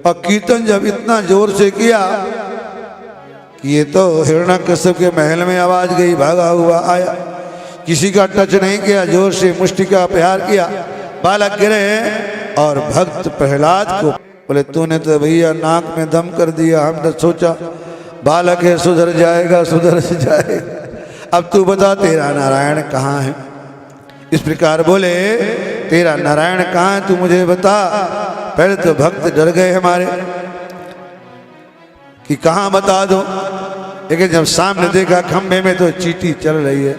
और कीर्तन जब इतना जोर से किया कि ये तो हिरण्यकश्यप के महल में आवाज गई, भागा हुआ आया, किसी का टच नहीं किया, जोर से मुष्टि का प्यार किया, बालक गिरे और भक्त प्रहलाद को बोले तूने तो भैया नाक में दम कर दिया, हम तो सोचा बालक है सुधर जाएगा, सुधर जाएगा, अब तू बता तेरा नारायण कहाँ है। इस प्रकार बोले तेरा नारायण कहाँ है तू मुझे बता। पहले तो भक्त डर गए हमारे कि कहाँ बता दो, लेकिन जब सामने देखा खंबे में तो चींटी चल रही है,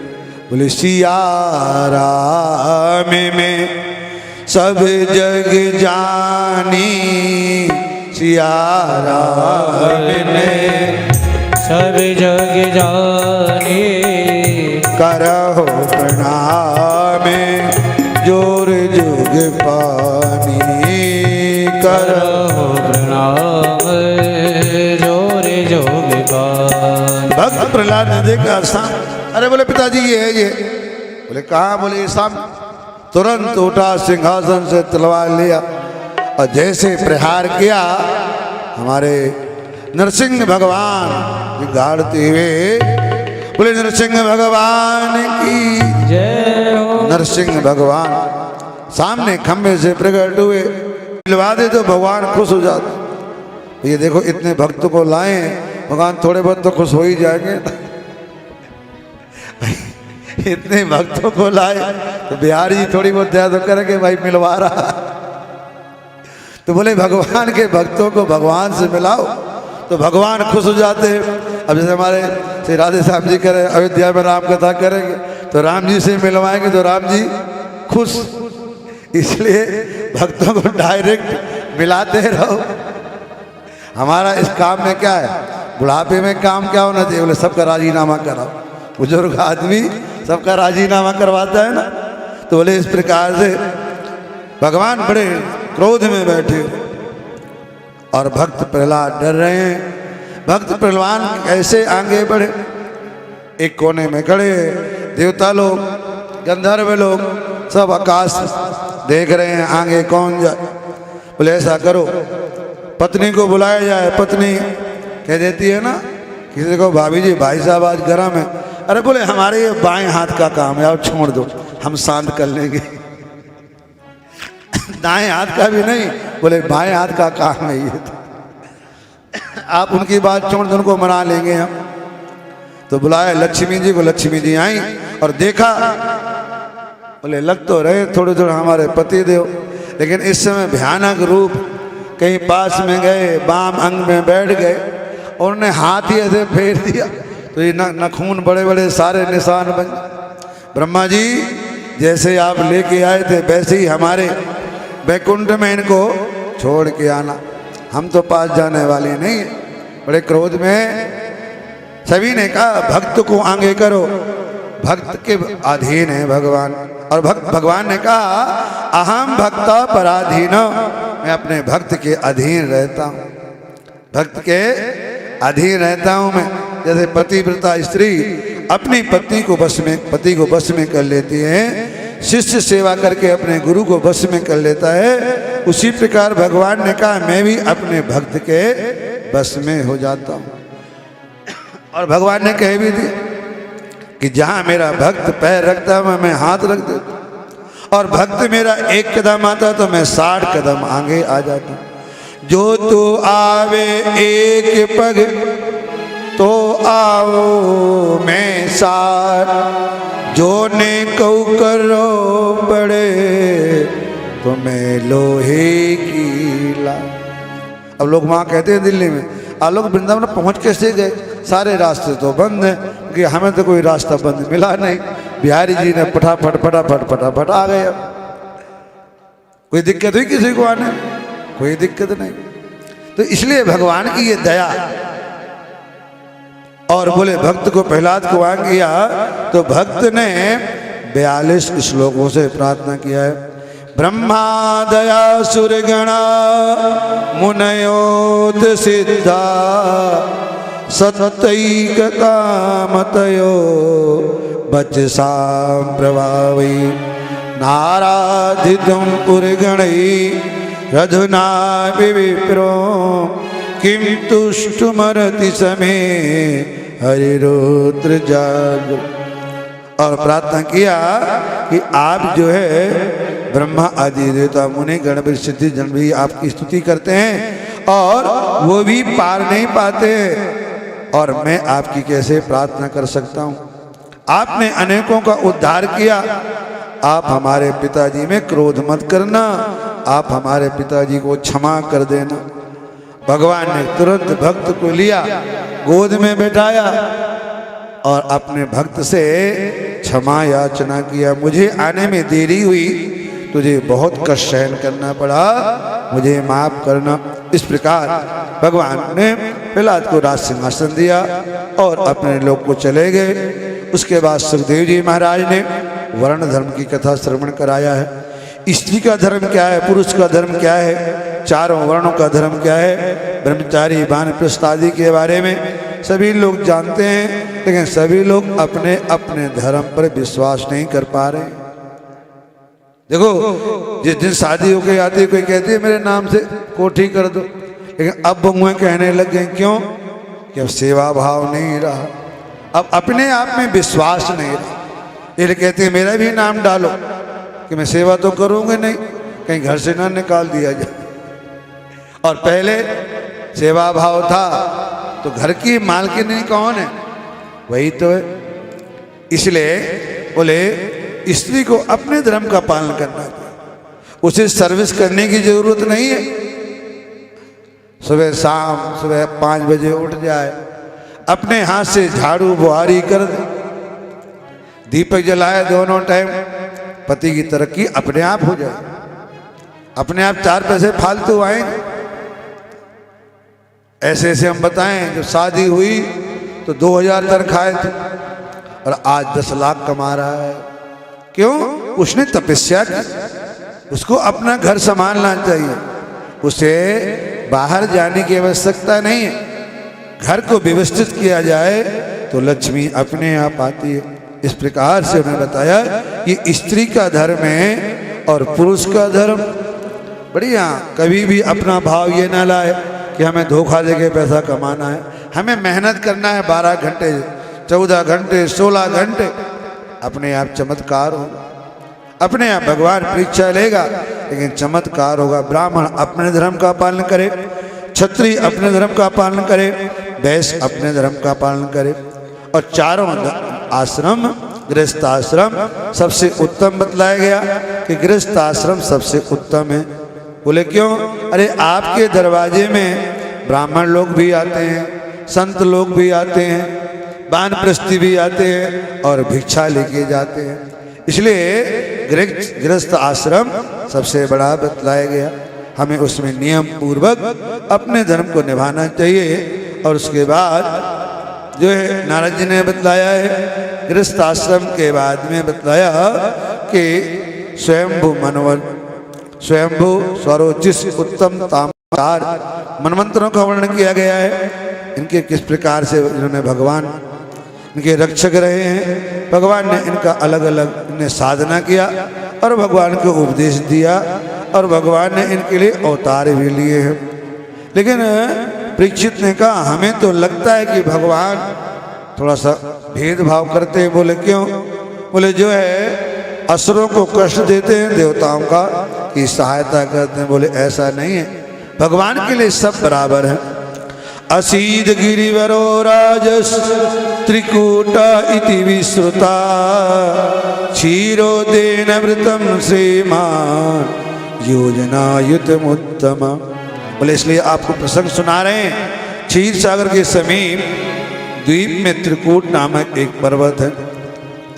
बोले सिया राम में सब जग जानी, सिया राम में सब जग जानी, करहो प्रणाम जोर जुग पानी, करहो प्रणाम जोर जुग पानी। भक्त प्रहलाद ने देखा अरे बोले पिताजी ये है ये, बोले कहाँ, बोले ये सामने। तुरंत उठा, सिंहासन से तलवार लिया और जैसे प्रहार किया हमारे नरसिंह भगवान गाड़ते हुए, बोले नरसिंह भगवान की जय हो। नरसिंह भगवान सामने खंबे से प्रकट हुए, मिलवा दे तो भगवान खुश हो जाते। ये देखो इतने भक्तों को लाए, भगवान थोड़े बहुत तो खुश हो ही जाएंगे। इतने भक्तों को लाए तो बिहारी जी थोड़ी बहुत दया तो करेंगे, भाई मिलवा रहा। तो बोले भगवान के भक्तों को भगवान से मिलाओ तो भगवान खुश हो जाते हैं। अब जैसे हमारे श्री राधे श्याम जी करें, अयोध्या में राम कथा करेंगे तो राम जी से मिलवाएंगे तो राम जी खुश, इसलिए भक्तों को डायरेक्ट मिलाते रहो। हमारा इस काम में क्या है, बुढ़ापे में काम क्या होना चाहिए, बोले सबका राजीनामा कराओ। बुजुर्ग आदमी सबका राजीनामा करवाता है ना, तो बोले इस प्रकार से भगवान बड़े क्रोध में बैठे और भक्त प्रहलाद डर रहे हैं। भक्त प्रहलाद ऐसे आगे बढ़े, एक कोने में खड़े, देवता लोग गंधर्व लोग सब आकाश देख रहे हैं आगे कौन जाए। बोले ऐसा करो पत्नी को बुलाया जाए। पत्नी कह देती है ना किसी को, भाभी जी भाई साहब आज गरम है, अरे बोले हमारे ये बाएं हाथ का काम है, आप छोड़ दो हम शांत कर लेंगे। दाएं हाथ का भी नहीं, बोले बाएं हाथ का काम है ये, आप उनकी बात छोड़ दो, उनको मना लेंगे हम। तो बुलाया लक्ष्मी जी को, लक्ष्मी जी आई और देखा, बोले लग तो रहे थोड़े थोड़े हमारे पति देव, लेकिन इस समय भयानक रूप, कहीं पास में गए, बाम अंग में बैठ गए और उन्होंने हाथ ही ऐसे फेर दिया तो ये नखून बड़े बड़े सारे निशान बन। ब्रह्मा जी जैसे आप लेके आए थे वैसे ही हमारे वैकुंठ में इनको छोड़ के आना, हम तो पास जाने वाले नहीं है। बड़े क्रोध में सभी ने कहा भक्त को आगे करो, भक्त के अधीन है भगवान। और भगवान ने कहा अहम भक्ता पराधीन, मैं अपने भक्त के अधीन रहता हूँ, भक्त के अधीन रहता हूँ मैं। जैसे पतिव्रता स्त्री अपनी पत्नी को बस में, पति को बस में कर लेती है, शिष्य सेवा करके अपने गुरु को बस में कर लेता है, उसी प्रकार भगवान ने कहा मैं भी अपने भक्त के बस में हो जाता हूँ। और भगवान ने कह भी दिया कि जहाँ मेरा भक्त पैर रखता है मैं हाथ रख देता हूँ, और भक्त मेरा एक कदम आता तो मैं 60 कदम आगे आ जाता हूँ। जो तो आवे एक पग तो आओ मैं 60, जो ने कऊ करो बड़े तो मैं लोहे की ला। अब लोग वहाँ कहते हैं दिल्ली में, आलोक वृंदावन पहुँच कैसे गए, सारे रास्ते तो बंद हैं, क्योंकि हमें तो कोई रास्ता बंद मिला नहीं। बिहारी जी ने फटाफट फटाफट फटाफट आ गए। कोई दिक्कत हुई किसी को आने, कोई दिक्कत नहीं। तो इसलिए भगवान की ये दया। और बोले भक्त को प्रहलाद को आ गया तो भक्त ने 42 श्लोकों से प्रार्थना किया है। ब्रह्मा दया सुरगणा मुनयोत सिद्धा सतैक कामतयो बचसां प्रभावी नाराधितुं पुरगणै रधुना विप्रो किम तुष्टुमरति समे हरिरुद्र जाग। और प्रार्थना किया कि आप जो है ब्रह्मा आदि देवता मुनि गण सिद्धि जन भी आपकी स्तुति करते हैं और वो भी पार नहीं पाते, और मैं आपकी कैसे प्रार्थना कर सकता हूँ। आपने अनेकों का उद्धार किया, आप हमारे पिताजी में क्रोध मत करना, आप हमारे पिताजी को क्षमा कर देना। भगवान ने तुरंत भक्त को लिया, गोद में बैठाया और अपने भक्त से क्षमा याचना किया। मुझे आने में देरी हुई, तुझे बहुत कष्ट सहन करना पड़ा, मुझे माफ करना। इस प्रकार भगवान ने प्रहलाद को राज सिंहासन दिया और अपने लोग को चले गए। उसके बाद सुखदेव जी महाराज ने वर्ण धर्म की कथा श्रवण कराया है। स्त्री का धर्म क्या है, पुरुष का धर्म क्या है, चारों वर्णों का धर्म क्या है, ब्रह्मचारी वानप्रस्थ आदि के बारे में सभी लोग जानते हैं, लेकिन सभी लोग अपने अपने धर्म पर विश्वास नहीं कर पा रहे। देखो, जिस दिन शादी होके आती है, कोई कहती है मेरे नाम से कोठी कर दो, लेकिन अब मुँह कहने लग गए, क्यों कि अब सेवा भाव नहीं रहा, अब अपने आप में विश्वास नहीं रहा। ये कहते हैं मेरा भी नाम डालो कि मैं सेवा तो करूँगा नहीं, कहीं घर से ना निकाल दिया जाए। और पहले सेवा भाव था तो घर की मालकिन कौन है, वही तो है। इसलिए बोले स्त्री को अपने धर्म का पालन करना चाहिए, उसे सर्विस करने की जरूरत नहीं है। सुबह शाम सुबह 5 बजे उठ जाए, अपने हाथ से झाड़ू बुहारी कर दे, दीपक जलाए दोनों टाइम, पति की तरक्की अपने आप हो जाए, अपने आप 4 पैसे फालतू आएंगे। ऐसे ऐसे हम बताएं, जब शादी हुई तो 2000 तनख्वाह थे और आज 10 लाख कमा रहा है। क्यों? उसने तपस्या की, उसको अपना घर संभालना चाहिए, उसे बाहर जाने की आवश्यकता नहीं है। घर को व्यवस्थित किया जाए तो लक्ष्मी अपने आप आती है। इस प्रकार से उन्हें बताया कि स्त्री का धर्म है और पुरुष का धर्म। बढ़िया, कभी भी अपना भाव ये ना लाए कि हमें धोखा देके पैसा कमाना है। हमें मेहनत करना है 12 घंटे 14 घंटे 16 घंटे, अपने आप चमत्कार होगा, अपने आप भगवान परीक्षा लेगा, लेकिन चमत्कार होगा। ब्राह्मण अपने धर्म का पालन करे, क्षत्रिय अपने धर्म का पालन करे, वैश्य अपने धर्म का पालन करे, और चारों आश्रम गृहस्थ आश्रम सबसे उत्तम बतलाया गया कि गृहस्थ आश्रम सबसे उत्तम है। बोले क्यों? अरे आपके दरवाजे में ब्राह्मण लोग भी आते हैं, संत लोग भी आते हैं, वानप्रस्थी भी आते हैं और भिक्षा लेके जाते हैं। इसलिए गृहस्थ आश्रम सबसे बड़ा बतलाया गया। हमें उसमें नियम पूर्वक अपने धर्म को निभाना चाहिए। और उसके बाद जो है नारद जी ने बतलाया है, गृहस्थ आश्रम के बाद में बतलाया कि स्वयंभू मनवन, स्वयंभू स्वरोचिष उत्तम तामकार मनमंत्रों का वर्णन किया गया है। इनके किस प्रकार से इन्होंने भगवान इनके रक्षक रहे हैं, भगवान ने इनका अलग अलग इन्हें साधना किया और भगवान को उपदेश दिया, और भगवान ने इनके लिए अवतार भी लिए हैं। लेकिन परीक्षित ने कहा हमें तो लगता है कि भगवान थोड़ा सा भेदभाव करते हैं। बोले क्यों? बोले जो है असुरों को कष्ट देते हैं, देवताओं का की सहायता करते हैं। बोले ऐसा नहीं है, भगवान के लिए सब बराबर है। असीद गिरिवरो राजस त्रिकूट इति विश्रुता क्षीरोदेन वृतम श्रीमान योजना युतमुत्तम। बोले इसलिए आपको प्रसंग सुना रहे हैं। क्षीर सागर के समीप द्वीप में त्रिकूट नामक एक पर्वत है,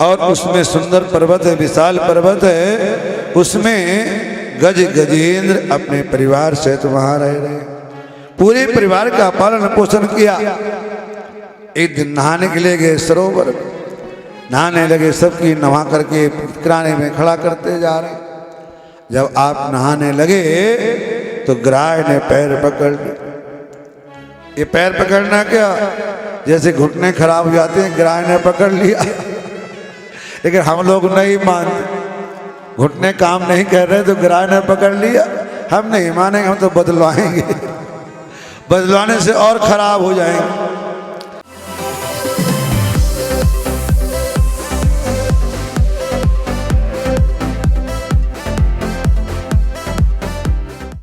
और उसमें सुंदर पर्वत है, विशाल पर्वत है। उसमें गजेंद्र अपने परिवार सहित वहां रह रहे, पूरे परिवार का पालन पोषण किया। एक दिन नहाने के लिए गए सरोवर, नहाने लगे, सबकी नहा करके किनारे में खड़ा करते जा रहे। जब आप नहाने लगे तो ग्राह ने पैर पकड़ लिए। ये पैर पकड़ना क्या, जैसे घुटने खराब हो जाते हैं, ग्राह ने पकड़ लिया। लेकिन हम लोग नहीं मानते, घुटने काम नहीं कर रहे तो ग्राह ने पकड़ लिया। हम नहीं मानेंगे, हम तो बदलवाएंगे, बदलवाने से और खराब हो जाएंगे।